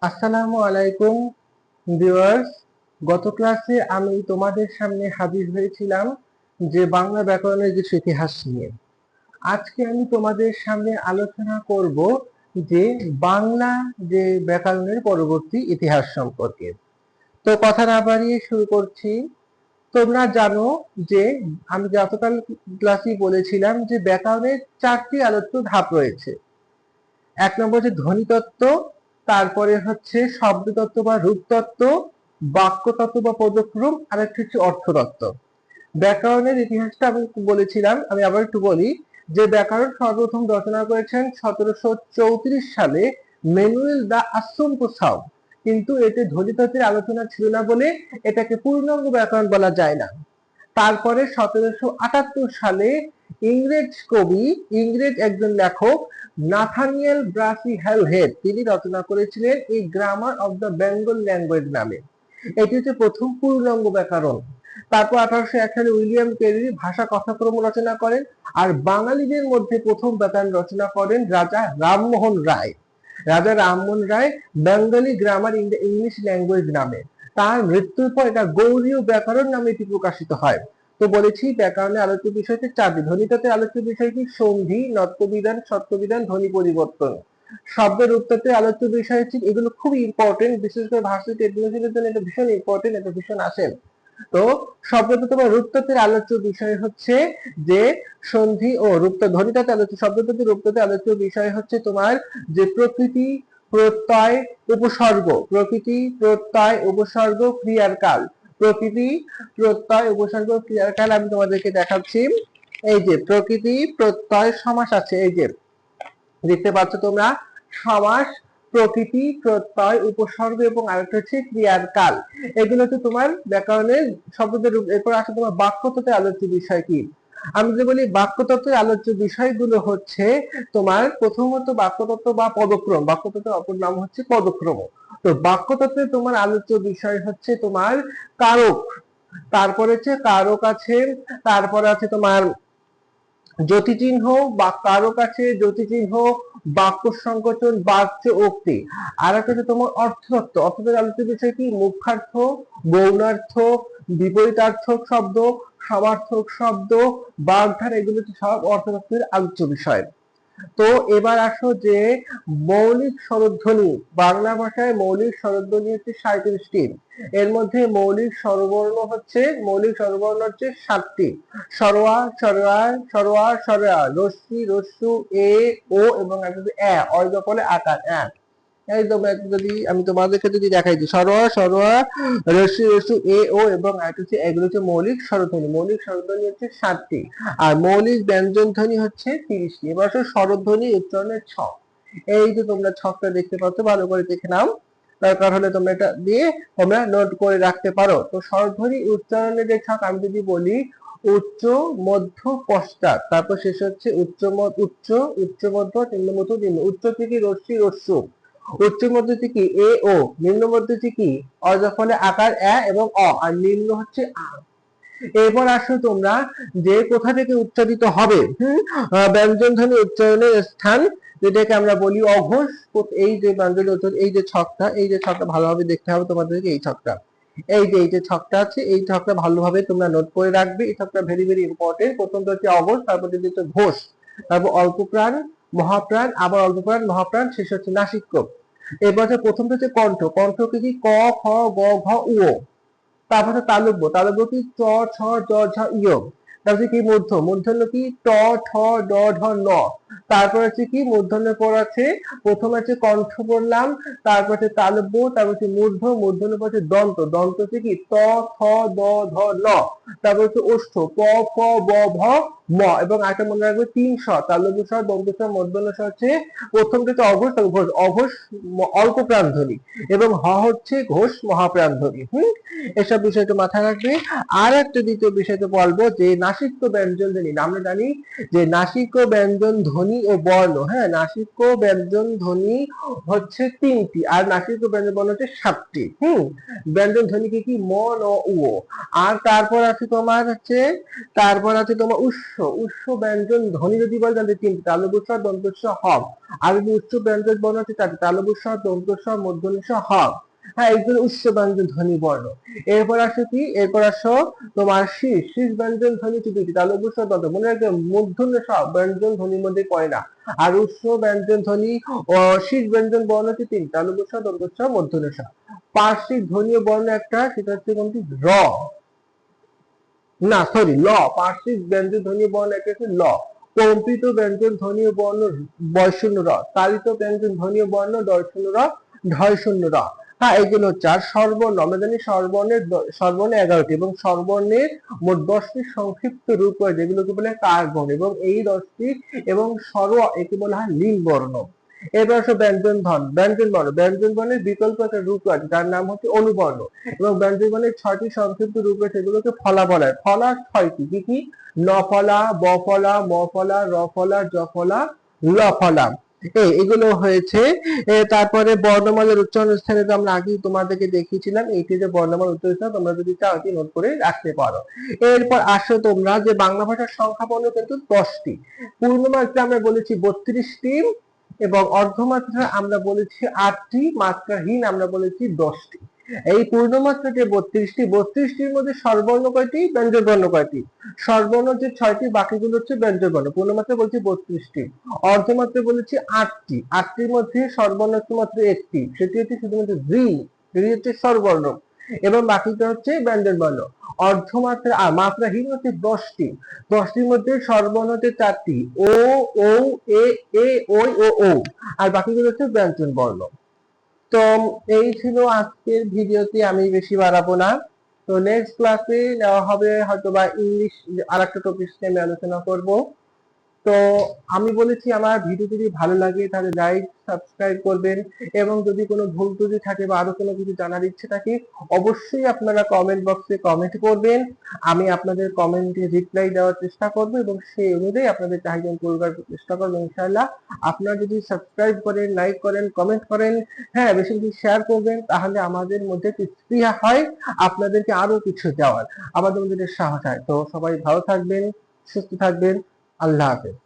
আসসালামু আলাইকুম ভিউয়ার্স। গত ক্লাসে আমি তোমাদের সামনে হাজির হয়েছিলাম যে বাংলা ব্যাকরণের কিছু ইতিহাস নিয়ে। আজকে আমি তোমাদের সামনে আলোচনা করব যে বাংলা যে ব্যাকরণের পরবর্তী ইতিহাস সম্পর্কে। তো কথা না বাড়িয়ে শুরু করছি। তোমরা জানো যে আমি গতকাল ক্লাসে বলেছিলাম যে ব্যাকরণের 4টি আলোচ্য ধাপ রয়েছে। 1 নম্বর হচ্ছে ধ্বনিতত্ত্ব, তারপরে হচ্ছে শব্দতত্ত্ব বা রূপতত্ত্ব, বাক্যতত্ত্ব বা পদক্রম, আর একটা হচ্ছে অর্থতত্ত্ব। ব্যাকরণের ইতিহাসটা আমি বলেছিলাম, আমি আবার একটু বলি যে ব্যাকরণ সর্বপ্রথম রচনা করেছেন 1734 সালে ম্যানুয়েল দা আসুম্পসাও, কিন্তু এতে ধ্বনিতত্ত্বের আলোচনা ছিল না বলে এটাকে পূর্ণাঙ্গ ব্যাকরণ বলা যায় না। তারপরে 1778 সালে ইংরেজ একজন লেখক নাথানিয়েল ব্রাসি হ্যালহেড তিনি রচনা করেছিলেন এই grammar of the Bengal language নামে। এটি হচ্ছে প্রথম পূর্ণাঙ্গ ব্যাকরণ। তারপর 1801 সালে উইলিয়াম ক্যারি ভাষা কথাক্রম রচনা করেন, আর বাঙালিদের মধ্যে প্রথম ব্যাকরণ রচনা করেন Raja Rammohan Roy. Bengali grammar in the English language নামে। তার মৃত্যুর পর এটা গৌড়ীয় ব্যাকরণ নামে এটি প্রকাশিত হয়। তো বলেছি ব্যাকরণের আলোচ্য বিষয় হচ্ছে 4টি। ধ্বনিতত্ত্বের আলোচ্য বিষয় কি? সন্ধি, নত্যবিধান, সত্যবিধান, ধ্বনি পরিবর্তন। শব্দ রূপতত্ত্বের আলোচ্য বিষয় হচ্ছে, এগুলো খুব ইম্পর্টেন্ট, বিশেষ করে ভার্সিটি এডমিশনের জন্য এটা ভীষণ ইম্পর্টেন্ট, এটা ভীষণ আসেন। তো শব্দতত্ত্ব বা রূপতত্ত্বের আলোচ্য বিষয় হচ্ছে যে সন্ধি ও রূপতত্ত্ব। ধ্বনিতত্ত্বের আলোচ্য, শব্দতত্ত্বের রূপতত্ত্বের আলোচ্য বিষয় হচ্ছে তোমার যে প্রকৃতি, প্রত্যয়, উপসর্গ। প্রকৃতি, প্রত্যয়, উপসর্গ, ক্রিয়ার কাল। প্রকৃতি, প্রত্যয়, উপসর্গ, ক্রিয়ার কাল আমি তোমাদেরকে দেখাচ্ছি। এই যে প্রকৃতি, প্রত্যয়, সমাস আছে, এই যে দেখতে পাচ্ছ তোমরা, সমাস, প্রকৃতি, প্রত্যয়, উপসর্গ এবং আরেকটা হচ্ছে ক্রিয়ার কাল। এগুলো হচ্ছে তোমার ব্যাকরণের শব্দের রূপ। এরপর আসে তোমার বাক্যতত্ত্বের আলোচ্য বিষয় কি? আমি যদি বলি বাক্যতত্ত্বের আলোচ্য বিষয়গুলো হচ্ছে তোমার প্রথমত বাক্যতত্ত্ব বা পদক্রম। বাক্যতত্ত্বের অপর নাম হচ্ছে পদক্রম। তো বাক্যতত্ত্বে তোমার আলোচ্য বিষয় হচ্ছে তোমার কারক, তারপরে হচ্ছে কারক আছে, তারপরে আছে তোমার জ্যোতিচিহ্ন বা কারক আছে, জ্যোতিচিহ্ন, বাক্য সংকোচন, বাচ্য উক্তি। আর একটা হচ্ছে তোমার অর্থতত্ত্ব। অর্থতত্ত্বের আলোচ্য বিষয় কি? মুখ্যার্থ, গৌণার্থ, বিপরীতার্থক শব্দ, সমার্থক শব্দ, বাগধারা, এগুলো হচ্ছে সব অর্থতত্ত্বের আলোচ্য বিষয়। তো এবার আসো যে মৌলিক স্বরধ্বনি। বাংলা ভাষায় মৌলিক স্বরধ্বনি হচ্ছে 37টি। এর মধ্যে মৌলিক স্বরবর্ণ হচ্ছে 7টি। সরোয়া, সরোয়া, সরোয়া, সরোয়া, রস্যি, রস্যু, এ, ও এবং একটা এ, অজপলে আকার এ। একদম যদি আমি তোমাদেরকে যদি দেখাই যে সরোয়া, সরোয়া, রস্যি, রস্যু, এ, ও এবং আরেকটা হচ্ছে, এগুলো হচ্ছে মৌলিক স্বরধ্বনি। মৌলিক স্বরধ্বনি হচ্ছে 7টি, আর মৌলিক ব্যঞ্জন ধ্বনি হচ্ছে 30টি। এবার আসলে স্বরধ্বনি উচ্চারণের ছক। এই যে তোমরা ছকটা দেখতে পাচ্ছ, ভালো করে দেখে নাও, দরকার হলে তোমরা এটা দিয়ে তোমরা নোট করে রাখতে পারো। তো স্বরধ্বনি উচ্চারণের যে ছক, আমি যদি বলি উচ্চ, মধ্য, পশ্চাৎ, তারপর শেষ হচ্ছে উচ্চ, উচ্চ মধ্য, নিম্ন মধ্য, নিম্ন। উচ্চ থেকে রস্যি, রস্যু, উচ্চ মধ্য থেকে এ, ও, নিম্ন মধ্য থেকে অজফলে আকার এ এবং অ, আর নিম্ন হচ্ছে আ। এরপর আসো তোমরা যে কোথা থেকে উচ্চারিত হবে, ব্যঞ্জন ধ্বনি উচ্চারণের স্থান, যেটাকে আমরা বলি অঘোষ। এই যে ব্যঞ্জন উচ্চারণ, এই যে ছকটা ভালোভাবে দেখতে হবে তোমাদেরকে। এই ছকটা, এই যে ছকটা আছে, এই ছকটা ভালোভাবে তোমরা নোট করে রাখবে। এই ছকটা ভেরি ভেরি ইম্পর্টেন্ট। প্রথমটা হচ্ছে অঘোষ, তারপর হচ্ছে ঘোষ, তারপর অল্প প্রাণ, মহাপ্রাণ, আবার অল্প প্রাণ, মহাপ্রাণ, শেষ হচ্ছে নাসিক্য। এরপর হচ্ছে প্রথমটা হচ্ছে কণ্ঠ। কণ্ঠ কি? ক, খ, গ, ঘ, উ। তারপরে তালব্য। তালব্য কি? চ, ছ, জ, ঝ, ইয়। তারপরে কি? মূর্ধন্য কি? ট, ঠ, ড, ঢ, ন। তারপর হচ্ছে কি? মূর্ধন্যের পর আছে, প্রথমে আছে কণ্ঠ বললাম, তারপর হচ্ছে তালব্য, তারপর হচ্ছে মূর্ধন্যের পর হচ্ছে দন্ত। দন্ত হচ্ছে কি? ত, থ, দ, ধ, ন। তারপর হচ্ছে ওষ্ঠ, প, ফ, ব, ভ, ম। এবং আরেকটা মনে রাখবে 3 স, তালব্য স, দন্ত স, মূর্ধন্য স হচ্ছে প্রথমটা হচ্ছে অঘোষ, ঘোষ, অঘোষ অল্প প্রাণ ধ্বনি, এবং হ হচ্ছে ঘোষ মহাপ্রাণ ধ্বনি। এসব বিষয় তো মাথায় রাখবে। আর একটা দ্বিতীয় বিষয় তো বলবো যে নাসিক্য ব্যঞ্জন ধ্বনি। আমরা জানি যে নাসিক্য ব্যঞ্জন ধ্বনি ও বর্ণ, নাসিক্য ব্যঞ্জন ধ্বনি হচ্ছে 3টি, আর নাসিক্য ব্যঞ্জন বর্ণ হচ্ছে 7টি। ব্যঞ্জন ধ্বনি কি কি? ম, ন, উ। আর তারপর আছে তোমার উৎস। উৎস ব্যঞ্জন ধ্বনি যদি বলে তাহলে 3টি, তালব্য স, দন্ত স, হ। আর যদি উচ্চ ব্যঞ্জন বর্ণ হচ্ছে চারটি, তালব্য স, দন্ত স, মূর্ধন্য ষ, হ। হ্যাঁ, এগুলো উচ্চ ব্যঞ্জন ধ্বনি বর্ণ। এরপর আসো কি, এরপর আসো তোমার শীষ। শীষ ব্যঞ্জন ধ্বনি হচ্ছে দুইটি, তালব্য স, দন্ত। মনে রাখবে মূর্ধন্য ষ ব্যঞ্জন ধ্বনির মধ্যে পড়ে না। আর উচ্চ ব্যঞ্জন ধ্বনি ও শীষ ব্যঞ্জন বর্ণ হচ্ছে তিন, তালব্য স, দন্ত স, মূর্ধন্য ষ। পার্শ্বিক ধ্বনীয় বর্ণ একটা, সেটা হচ্ছে কোনটি? র। না সরি, ল। পার্শ্বিক ব্যঞ্জন ধ্বনীয় বর্ণ একটা হচ্ছে ল। কম্পিত ব্যঞ্জন ধ্বনীয় বর্ণ বয়শূন্য র। তাড়িত ব্যঞ্জন ধ্বনীয় বর্ণ ডয়শূন্য র, ঢয়শূন্য র। হ্যাঁ, এগুলো হচ্ছে। আর স্বরবর্ণ, আমরা জানি স্বরবর্ণ 11টি এবং স্বরবর্ণের মোট 10টি সংক্ষিপ্ত রূপ রয়েছে, যেগুলোকে বলে কারবর্ণ, এবং এই 10টি এবং স্বর একে বলা হয় নীল বর্ণ। এবার আসো ব্যঞ্জন বর্ণ। ব্যঞ্জন বর্ণের বিকল্প একটা রূপ আছে, যার নাম হচ্ছে অনুবর্ণ। এবং ব্যঞ্জন বর্ণের 6টি সংক্ষিপ্ত রূপ রয়েছে, এগুলোকে ফলা বলা হয়। ফলা 6টি, কি কি? ন ফলা, ব ফলা, ম ফলা, র ফলা, জ ফলা, ল ফলা। এগুলো হয়েছে। তারপরে বর্ণমালার উচ্চারণ স্থানে তো আমরা আগেই তোমাদেরকে দেখিয়েছিলাম, এইটি যে বর্ণমালার উচ্চারণ স্থান, তোমরা যদি চাও এটি নোট করে রাখতে পারো। এরপর আসো তোমরা যে বাংলা ভাষার সংখ্যা বর্ণ কিন্তু 10টি। পূর্ণমাত্রা আমরা বলেছি 32টি, এবং অর্ধমাত্রা আমরা বলেছি 8টি, মাত্রাহীন আমরা বলেছি 10টি। এই পূর্ণমাত্রা যে 32টির মধ্যে স্বরবর্ণ কয়টি, ব্যঞ্জন বর্ণ কয়টি? স্বরবর্ণ যে 6টি, বাকিগুলো হচ্ছে ব্যঞ্জন বর্ণ। পূর্ণমাত্রা বলছি 32টি, অর্ধমাত্রা বলেছি 8টি। 8টির মধ্যে স্বরবর্ণ হচ্ছে মাত্র একটি, সেটি হচ্ছে শুধুমাত্র ঋ। ঋ হচ্ছে স্বরবর্ণ, এবং বাকিটা হচ্ছে ব্যঞ্জন বর্ণ। অর্ধমাত্রা আর মাত্রাহীন হচ্ছে 10টি। 10টির মধ্যে স্বরবর্ণ হচ্ছে 4টি, ও, ঔ, এ, ওই ও ও। আর বাকিগুলো হচ্ছে ব্যঞ্জন বর্ণ। তো এই ছিল আজকের ভিডিওতে, আমি বেশি বাড়াবো না। তো নেক্সট ক্লাসে নেওয়া হবে হয়তোবা ইংলিশ, আরেকটা টপিক নিয়ে আমি আলোচনা করব। তো আমি বলেছি আমার ভিডিও যদি ভালো লাগে তাহলে লাইক সাবস্ক্রাইব করবেন, এবং যদি কোনো ভুল ত্রুটি থাকে বা আরো কোনো কিছু জানার ইচ্ছে থাকে অবশ্যই আপনারা কমেন্ট বক্সে কমেন্ট করবেন। আমি আপনাদের কমেন্টে রিপ্লাই দেওয়ার চেষ্টা করব, এবং সেই অনুযায়ী আপনাদের চাহিদা পূরণ করার চেষ্টা করবো ইনশাআল্লাহ। আপনারা যদি সাবস্ক্রাইব করেন, লাইক করেন, কমেন্ট করেন, হ্যাঁ বেশি বেশি শেয়ার করবেন, তাহলে আমাদের মধ্যে একটি স্পৃহা হয় আপনাদেরকে আরো কিছু দেওয়ার, আমাদের মধ্যে সাহস হয়। তো সবাই ভালো থাকবেন, সুস্থ থাকবেন। আল্লাহ হাফেজ।